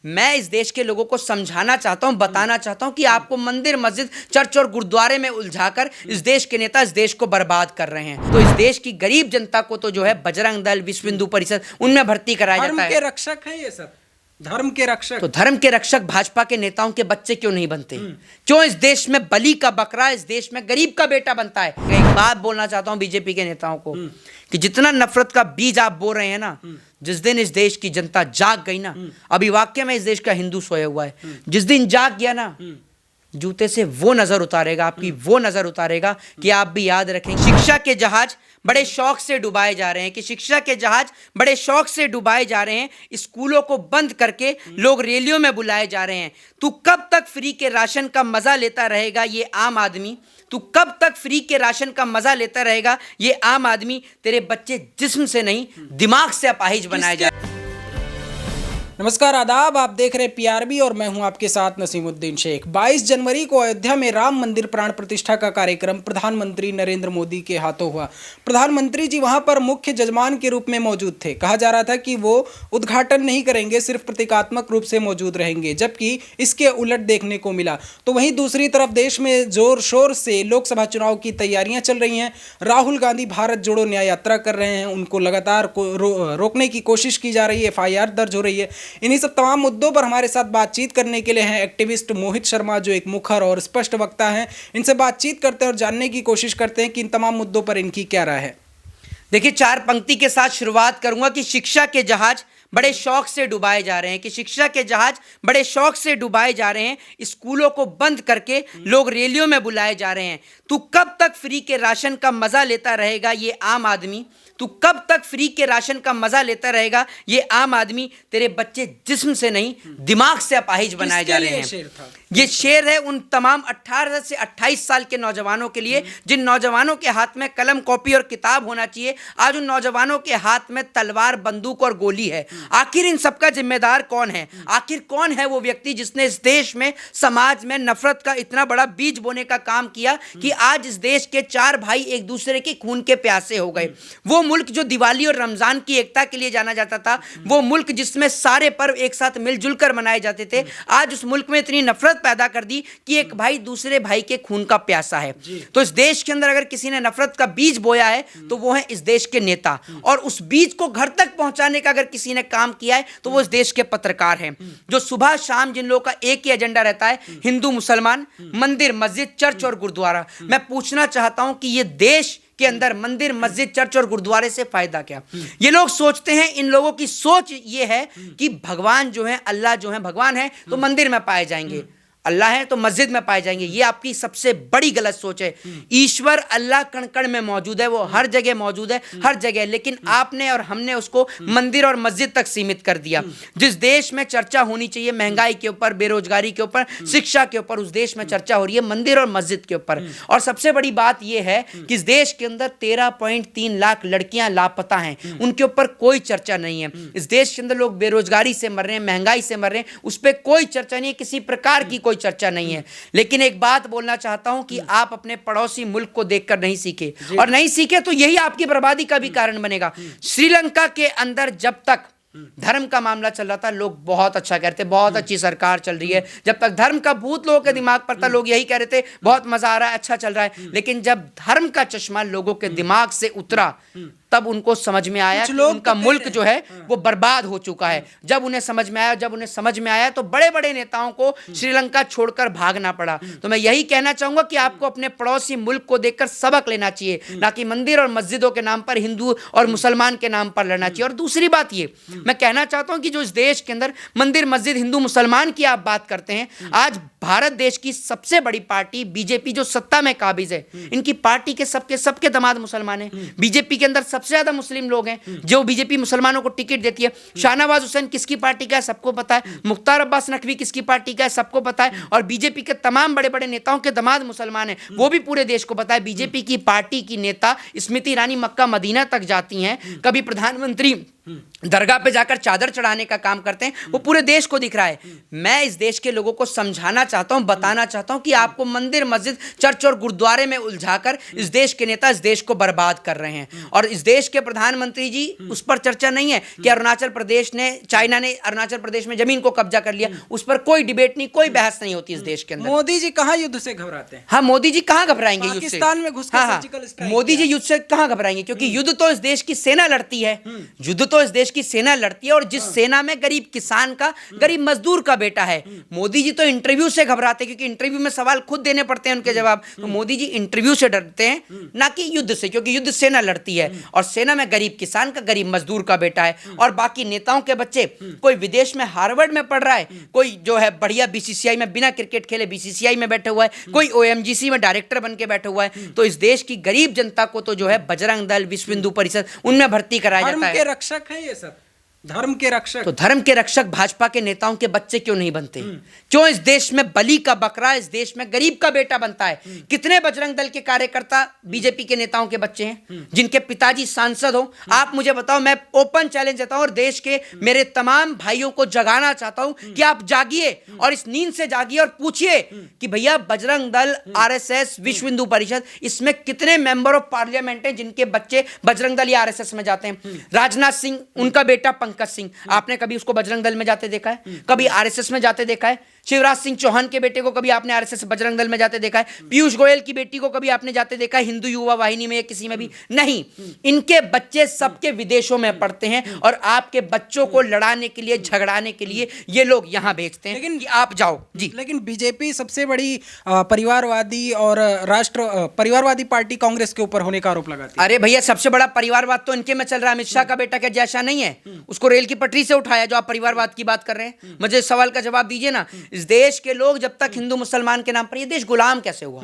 मैं इस देश के लोगों को समझाना चाहता हूं, बताना चाहता हूं कि आपको मंदिर, मस्जिद, चर्च और गुरुद्वारे में उलझाकर इस देश के नेता इस देश को बर्बाद कर रहे हैं। तो इस देश की गरीब जनता को तो जो है बजरंग दल, विश्व हिंदू परिषद, उनमें भर्ती कराया जाता है। धर्म के रक्षक हैं ये सब, धर्म के रक्षक। तो धर्म के रक्षक भाजपा के नेताओं के बच्चे क्यों नहीं बनते? क्यों इस देश में बली का बकरा, इस देश में गरीब का बेटा बनता है? मैं एक बात बोलना चाहता हूं बीजेपी के नेताओं को कि जितना नफरत का बीज आप बो रहे हैं ना, जिस दिन इस देश की जनता जाग गई ना, अभी वाकई में इस देश का हिंदू सोया हुआ है, जिस दिन जाग गया ना, जूते से वो नजर उतारेगा, आपकी वो नजर उतारेगा कि आप भी याद रखेंगे। शिक्षा के जहाज बड़े शौक से डुबाए जा रहे हैं, कि शिक्षा के जहाज बड़े शौक से डुबाए जा रहे हैं। स्कूलों को बंद करके लोग रैलियों में बुलाए जा रहे हैं। तू कब तक फ्री के राशन का मजा लेता रहेगा ये आम आदमी? तू कब तक फ्री के राशन का मजा लेता रहेगा ये आम आदमी? तेरे बच्चे जिस्म से नहीं दिमाग से अपाहिज बनाए जा रहे हैं। नमस्कार, आदाब। आप देख रहे पीआरबी और मैं हूं आपके साथ नसीमुद्दीन शेख। 22 जनवरी को अयोध्या में राम मंदिर प्राण प्रतिष्ठा का कार्यक्रम प्रधानमंत्री नरेंद्र मोदी के हाथों हुआ। प्रधानमंत्री जी वहां पर मुख्य जजमान के रूप में मौजूद थे। कहा जा रहा था कि वो उद्घाटन नहीं करेंगे, सिर्फ प्रतीकात्मक रूप से मौजूद रहेंगे, जबकि इसके उलट देखने को मिला। तो वहीं दूसरी तरफ देश में जोर शोर से लोकसभा चुनाव की तैयारियां चल रही हैं। राहुल गांधी भारत जोड़ो न्याय यात्रा कर रहे हैं, उनको लगातार रोकने की कोशिश की जा रही है, FIR दर्ज हो रही है। इन्हीं सब तमाम मुद्दों पर हमारे साथ बातचीत करने के लिए हैं एक्टिविस्ट मोहित शर्मा, जो एक मुखर और स्पष्ट वक्ता हैं। इनसे बातचीत करते हैं और जानने की कोशिश करते हैं कि इन तमाम मुद्दों पर इनकी क्या राय है। देखिए, 4 पंक्ति के साथ शुरुआत करूंगा कि शिक्षा के जहाज बड़े शौक से डुबाए जा रहे हैं, कि शिक्षा के जहाज बड़े शौक से डुबाए जा रहे हैं। स्कूलों को बंद करके लोग रैलियों में बुलाए जा रहे हैं। तू कब तक फ्री के राशन का मजा लेता रहेगा ये आम आदमी? तू कब तक फ्री के राशन का मजा लेता रहेगा ये आम आदमी? तेरे बच्चे जिस्म से नहीं दिमाग से अपाहिज बनाए जा रहे हैं। ये शेर है उन तमाम 18 से 28 साल के नौजवानों के लिए, जिन नौजवानों के हाथ में कलम, कॉपी और किताब होना चाहिए। आज उन नौजवानों के हाथ में तलवार, बंदूक और गोली है। आखिर इन सबका जिम्मेदार कौन है? आखिर कौन है वो व्यक्ति जिसने इस देश में, समाज में नफरत का इतना बड़ा बीज बोने का काम किया कि आज इस देश के 4 भाई एक दूसरे के खून के प्यासे हो गए? वो मुल्क जो दिवाली और रमजान की एकता के लिए जाना जाता था, वो मुल्क जिसमें सारे पर्व एक साथ मिलजुल कर मनाए जाते थे, आज उस मुल्क में इतनी नफरत पैदा कर दी कि एक भाई दूसरे भाई के खून का प्यासा है। तो इस देश के अंदर अगर किसी ने नफरत का बीज बोया है तो वो है इस देश के नेता, और उस बीज को घर तक पहुंचाने का अगर किसी ने काम किया है तो वो इस देश के पत्रकार हैं, जो सुबह शाम जिन लोगों का एक ही एजेंडा रहता है, हिंदू मुसलमान, मंदिर, मस्जिद, चर्च और गुरुद्वारा। मैं पूछना चाहता हूं कि ये देश के अंदर मंदिर, मस्जिद, चर्च और गुरुद्वारे से फायदा क्या? ये लोग सोचते हैं, इन लोगों की सोच ये है कि भगवान जो है, अल्लाह जो है, भगवान है तो मंदिर में पाए जाएंगे, अल्लाह है तो मस्जिद में पाए जाएंगे। ये आपकी सबसे बड़ी गलत सोच है। ईश्वर, अल्लाह कण कण में मौजूद है, वो हर जगह मौजूद है, हर जगह। लेकिन आपने और हमने उसको मंदिर और मस्जिद तक सीमित कर दिया। जिस देश में चर्चा होनी चाहिए महंगाई के ऊपर, बेरोजगारी के ऊपर, शिक्षा के ऊपर, उस देश में चर्चा हो रही है मंदिर और मस्जिद के ऊपर। और सबसे बड़ी बात यह है कि इस देश के अंदर 13.3 लाख लड़कियां लापता हैं, उनके ऊपर कोई चर्चा नहीं है। इस देश के अंदर लोग बेरोजगारी से मर रहे हैं, महंगाई से मर रहे हैं, उस पर कोई चर्चा नहीं है, किसी प्रकार की कोई चर्चा नहीं है। लेकिन एक बात बोलना चाहता हूं कि आप अपने पड़ोसी मुल्क को देखकर नहीं सीखे, और नहीं सीखे तो यही आपकी बर्बादी का भी कारण बनेगा। श्रीलंका के अंदर जब तक धर्म का मामला चल रहा था, लोग बहुत अच्छा कह रहे थे, बहुत अच्छी सरकार चल रही है। जब तक धर्म का भूत लोगों के दिमाग पर था, लोग यही कह रहे थे बहुत मजा आ रहा है, अच्छा चल रहा है। लेकिन जब धर्म का चश्मा लोगों के दिमाग से उतरा, तब उनको समझ में आया कि उनका मुल्क जो है वो बर्बाद हो चुका है। जब उन्हें समझ में आया तो बड़े बड़े नेताओं को श्रीलंका छोड़कर भागना पड़ा। तो मैं यही कहना चाहूंगा कि आपको अपने पड़ोसी मुल्क को देखकर सबक लेना चाहिए, ना कि मंदिर और मस्जिदों के नाम पर, हिंदू और मुसलमान के नाम पर लड़ना चाहिए। और दूसरी बात ये मैं कहना चाहता हूं कि जो इस देश के अंदर मंदिर, मस्जिद, हिंदू मुसलमान की आप बात करते हैं, आज भारत देश की सबसे बड़ी पार्टी बीजेपी जो सत्ता में काबिज है, इनकी पार्टी के सबके दामाद मुसलमान हैं। बीजेपी के अंदर सबसे ज्यादा मुस्लिम लोग हैं, जो बीजेपी मुसलमानों को टिकट देती है। शाहनवाज हुसैन किसकी पार्टी का है सबको पता है, मुख्तार अब्बास नकवी किसकी पार्टी का है सबको पता है, और बीजेपी के तमाम बड़े बड़े नेताओं के दामाद मुसलमान हैं, वो भी पूरे देश को पता है। बीजेपी की पार्टी की नेता स्मृति ईरानी मक्का मदीना तक जाती हैं, कभी प्रधानमंत्री दरगाह पे जाकर चादर चढ़ाने का काम करते हैं, वो पूरे देश को दिख रहा है। मैं इस देश के लोगों को समझाना चाहता हूं, बताना चाहता हूं कि आपको मंदिर, मस्जिद, चर्च और गुरुद्वारे में उलझाकर इस देश के नेता इस देश को बर्बाद कर रहे हैं। और इस देश के प्रधानमंत्री जी, उस पर चर्चा नहीं है कि अरुणाचल प्रदेश ने, चाइना ने अरुणाचल प्रदेश में जमीन को कब्जा कर लिया, उस पर कोई डिबेट नहीं, कोई बहस नहीं होती इस देश के अंदर। मोदी जी कहाँ युद्ध से घबराते हैं? हाँ, मोदी जी कहाँ घबराएंगे युद्ध से? पाकिस्तान में घुस कर सर्जिकल स्ट्राइक मोदी जी युद्ध से कहाँ घबराएंगे? क्योंकि युद्ध तो इस देश की सेना लड़ती है, युद्ध तो इस देश की सेना लड़ती है। और जिस सेना में गरीब किसान का, गरीब मजदूर का बेटा है, मोदी जी तो इंटरव्यू से घबराते हैं, क्योंकि इंटरव्यू में सवाल खुद देने पड़ते हैं उनके जवाब। तो मोदी जी इंटरव्यू से डरते हैं, ना कि युद्ध से, क्योंकि युद्ध सेना लड़ती है और सेना में गरीब किसान का, गरीब मजदूर का बेटा है। और बाकी नेताओं के बच्चे, कोई विदेश में हार्वर्ड में पढ़ रहा है, कोई जो है बढ़िया बीसीसीआई में बिना क्रिकेट खेले बीसीसीआई में बैठा हुआ है, कोई ओएमजीसी में डायरेक्टर बन के बैठा हुआ है। तो इस देश की गरीब जनता को तो जो है बजरंग दल, विश्व हिंदू परिषद, उनमें भर्ती कराया जाता है। धर्म के रक्षक है ये सब, धर्म के रक्षक। तो धर्म के रक्षक भाजपा के नेताओं के बच्चे क्यों नहीं बनते? क्यों इस देश में बलि का बकरा, इस देश में गरीब का बेटा बनता है? कितने बजरंग दल के कार्यकर्ता बीजेपी के नेताओं के बच्चे हैं जिनके पिताजी सांसद हो? आप मुझे बताओ, मैं ओपन चैलेंज देता हूं और देश के मेरे तमाम भाइयों को जगाना चाहता हूं कि आप जागिए और इस नींद से जागिए और पूछिए कि भैया बजरंग दल, आरएसएस, विश्व हिंदू परिषद, इसमें कितने मेंबर ऑफ पार्लियामेंट हैं जिनके बच्चे बजरंग दल या आरएसएस में जाते हैं? राजनाथ सिंह, उनका बेटा पंकज सिंह, आपने कभी उसको बजरंग दल में जाते देखा है? कभी आरएसएस में जाते देखा है? शिवराज सिंह चौहान के बेटे को कभी आपने आरएसएस बजरंग दल में जाते देखा है? पीयूष गोयल की बेटी को कभी आपने जाते देखा है हिंदू युवा वाहिनी में या किसी में भी? नहीं। इनके बच्चे सबके विदेशों में पढ़ते हैं और आपके बच्चों को लड़ाने के लिए, झगड़ाने के लिए ये लोग यहां भेजते हैं, लेकिन कि आप जाओ जी। लेकिन बीजेपी सबसे बड़ी परिवारवादी और परिवारवादी पार्टी कांग्रेस के ऊपर होने का आरोप लगाती है। अरे भैया, सबसे बड़ा परिवारवाद तो इनके में चल रहा है। अमित शाह का बेटा क्या जैसा नहीं है? उसको रेल की पटरी से उठाया, जो आप परिवारवाद की बात कर रहे हैं। मुझे इस सवाल का जवाब दीजिए ना। इस देश के लोग जब तक हिंदू मुसलमान के नाम पर, ये देश गुलाम कैसे हुआ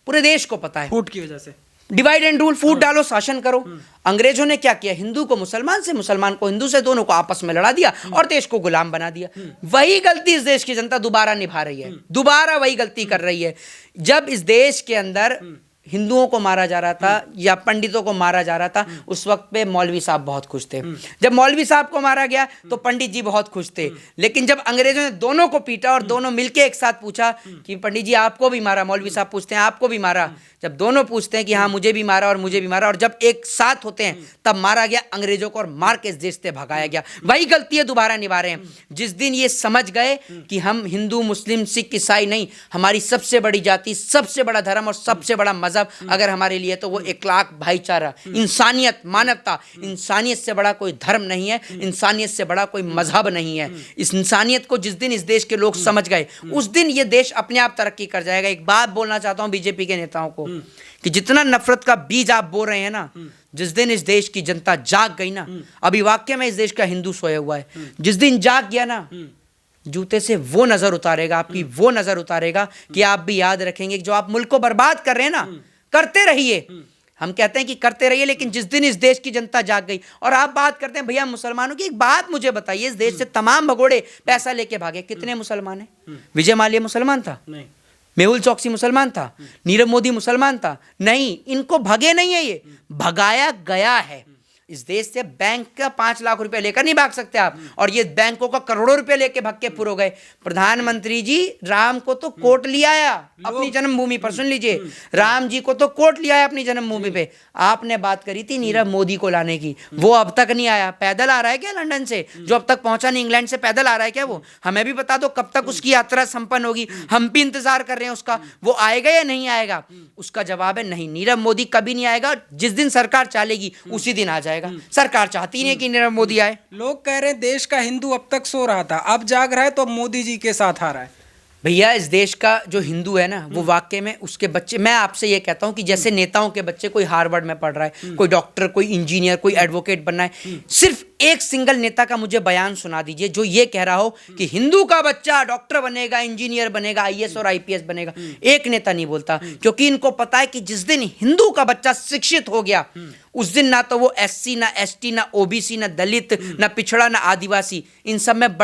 पूरे देश को पता है। फूट की वजह से डिवाइड एंड रूल, फूट डालो, शासन करो। अंग्रेजों ने क्या किया? हिंदू को मुसलमान से, मुसलमान को हिंदू से, दोनों को आपस में लड़ा दिया और देश को गुलाम बना दिया। वही गलती इस देश की जनता दोबारा निभा रही है, दोबारा वही गलती कर रही है। जब इस देश के अंदर हिंदुओं को मारा जा रहा था या पंडितों को मारा जा रहा था, उस वक्त पे मौलवी साहब बहुत खुश थे। जब मौलवी साहब को मारा गया तो पंडित जी बहुत खुश थे। लेकिन जब अंग्रेजों ने दोनों को पीटा और दोनों मिलके एक साथ पूछा कि पंडित जी आपको भी मारा, मौलवी साहब पूछते हैं आपको भी मारा, जब दोनों पूछते हैं कि हाँ मुझे भी मारा और मुझे भी मारा, और जब एक साथ होते हैं तब मारा गया अंग्रेजों को और मार के इस देश से भगाया गया। वही गलती है दोबारा निभा रहे हैं। जिस दिन ये समझ गए कि हम हिंदू, मुस्लिम, सिख, ईसाई नहीं, हमारी सबसे बड़ी जाति, सबसे बड़ा धर्म और सबसे बड़ा मजहब अगर हमारे लिए तो वो इखलाक, भाईचारा, इंसानियत, मानवता। इंसानियत से बड़ा कोई धर्म नहीं है, इंसानियत से बड़ा कोई मजहब नहीं है। इस इंसानियत को जिस दिन इस देश के लोग समझ गए, उस दिन ये देश अपने आप तरक्की कर जाएगा। एक बात बोलना चाहता हूं बीजेपी के नेताओं को कि जितना नफरत का बीज आप बो रहे हैं ना, जिस दिन इस देश की जनता जाग गई ना, अभी वाकई में इस देश का हिंदू सोया हुआ है, जिस दिन जाग गया ना, जूते से वो नजर उतारेगा, आपकी वो नजर उतारेगा कि आप भी याद रखेंगे कि जो आप मुल्क को बर्बाद कर रहे हैं ना, करते रहिए। हम कहते हैं कि करते रहिए, लेकिन जिस दिन इस देश की जनता जाग गई, और आप बात करते हैं भैया मुसलमानों की, एक बात मुझे बताइए, इस देश से तमाम भगोड़े पैसा लेके भागे, कितने मुसलमान हैं? विजय माल्या मुसलमान था? नहीं। मेहुल चौकसी मुसलमान था? नीरव मोदी मुसलमान था? नहीं। इनको भगे नहीं है, ये भगाया गया है। इस देश से बैंक का 5 लाख रुपए लेकर नहीं भाग सकते आप, और ये बैंकों का करोड़ों रुपए लेके भाग के पुरो गए। प्रधानमंत्री जी राम को तो कोर्ट ले आया अपनी जन्मभूमि पर, सुन लीजिए, राम जी को तो कोर्ट ले आया अपनी जन्मभूमि पे। आपने बात करी थी नीरव मोदी को लाने की, वो अब तक नहीं आया। पैदल आ रहा है क्या लंदन से? जो अब तक पहुंचा नहीं इंग्लैंड से, पैदल आ रहा है क्या वो? हमें भी बता दो कब तक उसकी यात्रा संपन्न होगी। हम भी इंतजार कर रहे हैं उसका, वो आएगा या नहीं आएगा? उसका जवाब है नहीं, नीरव मोदी कभी नहीं आएगा। जिस दिन सरकार चालेगी उसी दिन आ जाएगा। सरकार चाहती नहीं कि नीरव मोदी आए। लोग कह रहे हैं देश का हिंदू अब तक सो रहा था, अब जाग रहा है, तो अब मोदी जी के साथ आ रहा है। भैया इस देश का जो हिंदू है ना, वो वाकई में उसके बच्चे, मैं आपसे ये कहता हूं कि जैसे नेताओं के बच्चे, कोई हार्वर्ड में पढ़ रहा है, कोई डॉक्टर, कोई इंजीनियर, कोई एडवोकेट बनना है, सिर्फ एक सिंगल नेता का मुझे बयान सुना दीजिए जो ये कह रहा हो कि हिंदू का बच्चा डॉक्टर बनेगा, इंजीनियर बनेगा, आईएएस और आईपीएस बनेगा। एक नेता नहीं बोलता, क्योंकि इनको पता है कि जिस दिन हिंदू का बच्चा शिक्षित हो गया, उस दिन ना तो वो एससी, ना एसटी, ना ओबीसी, ना दलित, ना पिछड़ा, ना आदिवासी, इन सब में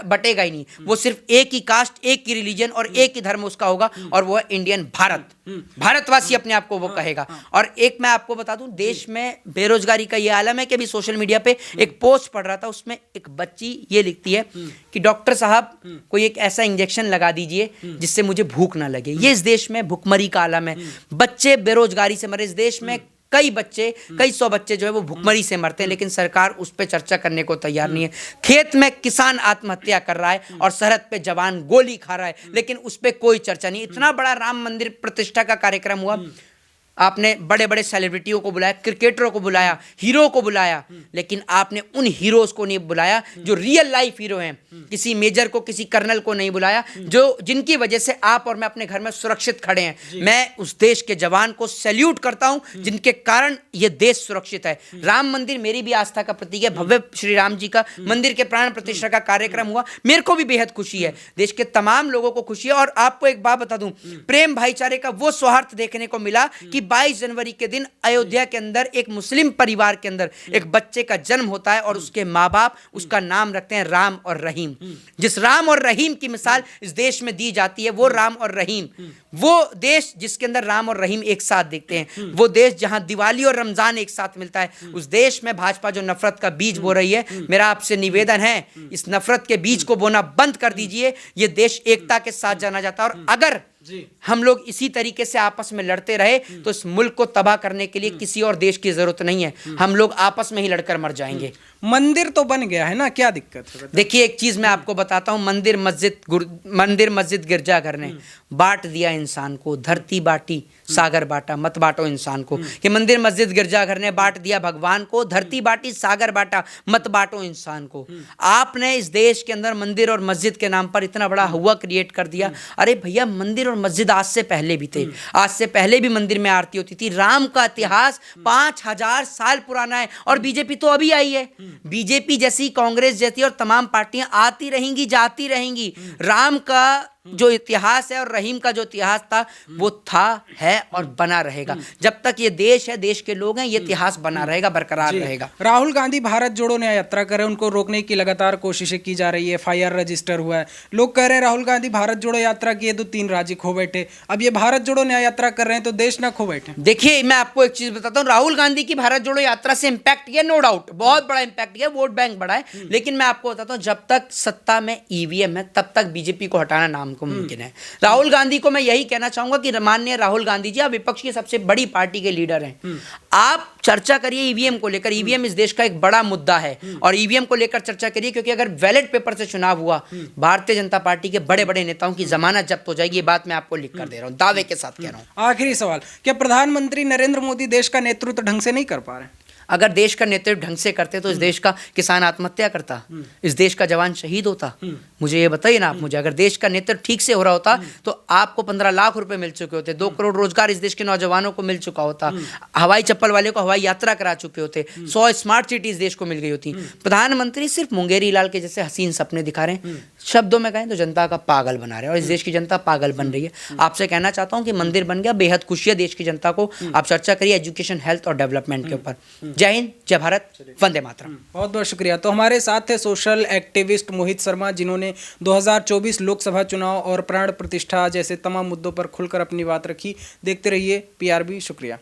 बटेगा ही नहीं, वो सिर्फ एक ही कास्ट, एक ही रिलीजन और एक ही धर्म उसका होगा, और वो है इंडियन भारत, भारतवासी अपने आप को वो कहेगा। और एक मैं आपको बता दूं, देश में बेरोजगारी का ये आलम है कि अभी सोशल मीडिया पे एक पोस्ट पढ़ रहा था, उसमें एक बच्ची ये लिखती है कि डॉक्टर साहब कोई एक ऐसा इंजेक्शन लगा दीजिए जिससे मुझे भूख ना लगे। ये इस देश में भूखमरी का आलम है, बच्चे बेरोजगारी से मरे। इस देश में कई बच्चे, कई सौ बच्चे जो है वो भूखमरी से मरते हैं, लेकिन सरकार उस पर चर्चा करने को तैयार नहीं है। खेत में किसान आत्महत्या कर रहा है और सरहद पे जवान गोली खा रहा है, लेकिन उस पर कोई चर्चा नहीं। इतना बड़ा राम मंदिर प्रतिष्ठा का कार्यक्रम हुआ, आपने बड़े बड़े सेलिब्रिटियों को बुलाया, क्रिकेटरों को बुलाया, हीरो को बुलाया, लेकिन आपने उन हीरोज को नहीं बुलाया जो रियल लाइफ हीरो हैं। किसी मेजर को, किसी कर्नल को नहीं बुलाया, जो जिनकी वजह से आप और मैं अपने घर में सुरक्षित खड़े हैं। मैं उस देश के जवान को सैल्यूट करता हूं जिनके कारण यह देश सुरक्षित है। राम मंदिर मेरी भी आस्था का प्रतीक है। भव्य श्री राम जी का मंदिर के प्राण प्रतिष्ठा का कार्यक्रम हुआ, मेरे को भी बेहद खुशी है, देश के तमाम लोगों को खुशी है। और आपको एक बात बता दूं, प्रेम भाईचारे का वो सौहार्द देखने को मिला कि 22 जनवरी के दिन अयोध्या के अंदर एक मुस्लिम परिवार के अंदर एक बच्चे का जन्म होता है और उसके माँ बाप उसका नाम रखते हैं राम और रहीम। जिस राम और रहीम की मिसाल इस देश में दी जाती है, वो राम और रहीम, वो देश जिसके अंदर राम और रहीम एक साथ दिखते हैं, वो देश जहां दिवाली और रमजान एक साथ मिलता है, उस देश में भाजपा जो नफरत का बीज बो रही है, मेरा आपसे निवेदन है इस नफरत के बीज को बोना बंद कर दीजिए। ये देश एकता के साथ जाना जाता है, और अगर हम लोग इसी तरीके से आपस में लड़ते रहे तो इस मुल्क को तबाह करने के लिए किसी और देश की जरूरत नहीं है, हम लोग आपस में ही लड़कर मर जाएंगे। मंदिर तो बन गया है ना, क्या दिक्कत है? देखिए एक चीज मैं आपको बताता हूं, मंदिर मस्जिद गिरजाघर ने बांट दिया इंसान को, धरती बांटी सागर बांटा, मत बांटो इंसान को। कि मंदिर मस्जिद गिरजाघर ने बांट दिया भगवान को, धरती बांटी सागर बांटा, मत बांटो इंसान को। आपने इस देश के अंदर मंदिर और मस्जिद के नाम पर इतना बड़ा हुआ क्रिएट कर दिया। अरे भैया, मंदिर और मस्जिद आज से पहले भी थे, आज से पहले भी मंदिर में आरती होती थी। राम का इतिहास 5000 साल पुराना है, और बीजेपी तो अभी आई है। बीजेपी जैसी, कांग्रेस जैसी और तमाम पार्टियां आती रहेंगी, जाती रहेंगी। राम का जो इतिहास है और रहीम का जो इतिहास था वो था, है और बना रहेगा। जब तक ये देश है, देश के लोग हैं, ये इतिहास बना रहेगा, बरकरार रहेगा। राहुल गांधी भारत जोड़ो न्याय यात्रा कर रहे हैं, उनको रोकने की लगातार कोशिशें की जा रही है, FIR रजिस्टर हुआ है। लोग कह रहे हैं राहुल गांधी भारत जोड़ो यात्रा किए तो 3 राज्य खो बैठे, अब ये भारत जोड़ो न्याय यात्रा कर रहे हैं तो देश ना खो बैठे। देखिए मैं आपको एक चीज बताता हूँ, राहुल गांधी की भारत जोड़ो यात्रा से इंपैक्ट किया, नो डाउट बहुत बड़ा इंपैक्ट किया, वोट बैंक बढ़ा है। लेकिन मैं आपको बताता हूँ, जब तक सत्ता में EVM है तब तक बीजेपी को हटाना नाम को मुमकिन है। राहुल गांधी को मैं यही कहना चाहूंगा कि माननीय राहुल गांधी जी, आप विपक्ष की सबसे बड़ी पार्टी के लीडर हैं, आप चर्चा करिए EVM को लेकर। EVM इस देश का एक बड़ा मुद्दा है और EVM को लेकर चर्चा करिए, क्योंकि अगर बैलेट पेपर से चुनाव हुआ, भारतीय जनता पार्टी के बड़े बड़े नेताओं की जमानत जब्त हो जाएगी। ये बात मैं आपको लिख कर दे रहा हूं, दावे के साथ कह रहा हूं। आखिरी सवाल, क्या प्रधानमंत्री नरेंद्र मोदी देश का नेतृत्व ढंग से नहीं कर पा रहे? अगर देश का नेतृत्व ढंग से करते तो इस देश का किसान आत्महत्या करता, इस देश का जवान शहीद होता? मुझे ये बताइए ना आप मुझे, अगर देश का नेतृत्व ठीक से हो रहा होता तो आपको 15 लाख रुपए मिल चुके होते, 2 करोड़ रोजगार इस देश के नौजवानों को मिल चुका होता, हवाई चप्पल वाले को हवाई यात्रा करा चुके होते, 100 स्मार्ट सिटी इस देश को मिल गई होती। प्रधानमंत्री सिर्फ मुंगेरी लाल के जैसे हसीन सपने दिखा रहे हैं, शब्दों में कहें तो जनता का पागल बना रहे हैं, और इस देश की जनता पागल बन रही है। आपसे कहना चाहता हूं कि मंदिर बन गया, बेहद खुशी है देश की जनता को। आप चर्चा करिए एजुकेशन, हेल्थ और डेवलपमेंट के ऊपर। जय हिंद, जय भारत, वंदे मातरम। बहुत बहुत शुक्रिया। तो हमारे साथ थे सोशल एक्टिविस्ट मोहित शर्मा, जिन्होंने 2024 लोकसभा चुनाव और प्राण प्रतिष्ठा जैसे तमाम मुद्दों पर खुलकर अपनी बात रखी। देखते रहिए PRB। शुक्रिया।